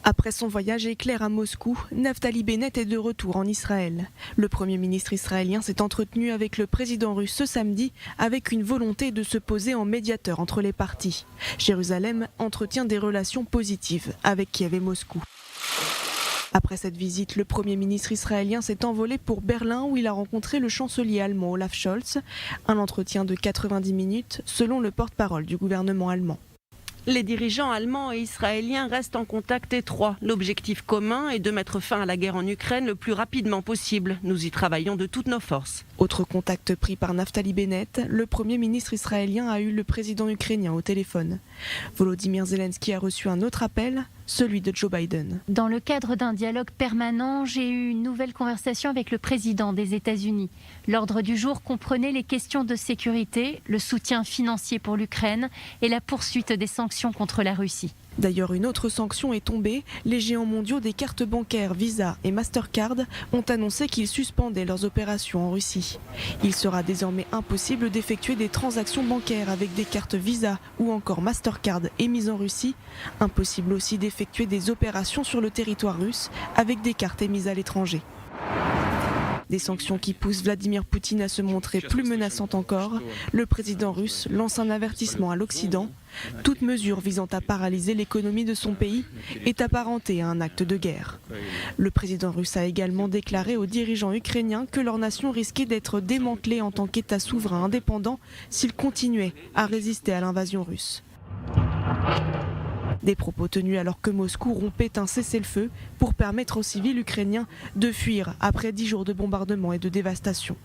Après son voyage éclair à Moscou, Naftali Bennett est de retour en Israël. Le Premier ministre israélien s'est entretenu avec le président russe ce samedi avec une volonté de se poser en médiateur entre les parties. Jérusalem entretient des relations positives avec Kiev et Moscou. Après cette visite, le Premier ministre israélien s'est envolé pour Berlin où il a rencontré le chancelier allemand Olaf Scholz. Un entretien de 90 minutes selon le porte-parole du gouvernement allemand. Les dirigeants allemands et israéliens restent en contact étroit. L'objectif commun est de mettre fin à la guerre en Ukraine le plus rapidement possible. Nous y travaillons de toutes nos forces. Autre contact pris par Naftali Bennett, le Premier ministre israélien a eu le président ukrainien au téléphone. Volodymyr Zelensky a reçu un autre appel, celui de Joe Biden. Dans le cadre d'un dialogue permanent, j'ai eu une nouvelle conversation avec le président des États-Unis. L'ordre du jour comprenait les questions de sécurité, le soutien financier pour l'Ukraine et la poursuite des sanctions contre la Russie. D'ailleurs, une autre sanction est tombée. Les géants mondiaux des cartes bancaires Visa et Mastercard ont annoncé qu'ils suspendaient leurs opérations en Russie. Il sera désormais impossible d'effectuer des transactions bancaires avec des cartes Visa ou encore Mastercard émises en Russie. Impossible aussi d'effectuer des opérations sur le territoire russe avec des cartes émises à l'étranger. Des sanctions qui poussent Vladimir Poutine à se montrer plus menaçant encore. Le président russe lance un avertissement à l'Occident. Toute mesure visant à paralyser l'économie de son pays est apparentée à un acte de guerre. Le président russe a également déclaré aux dirigeants ukrainiens que leur nation risquait d'être démantelée en tant qu'État souverain indépendant s'ils continuaient à résister à l'invasion russe. Des propos tenus alors que Moscou rompait un cessez-le-feu pour permettre aux civils ukrainiens de fuir après 10 jours de bombardements et de dévastation.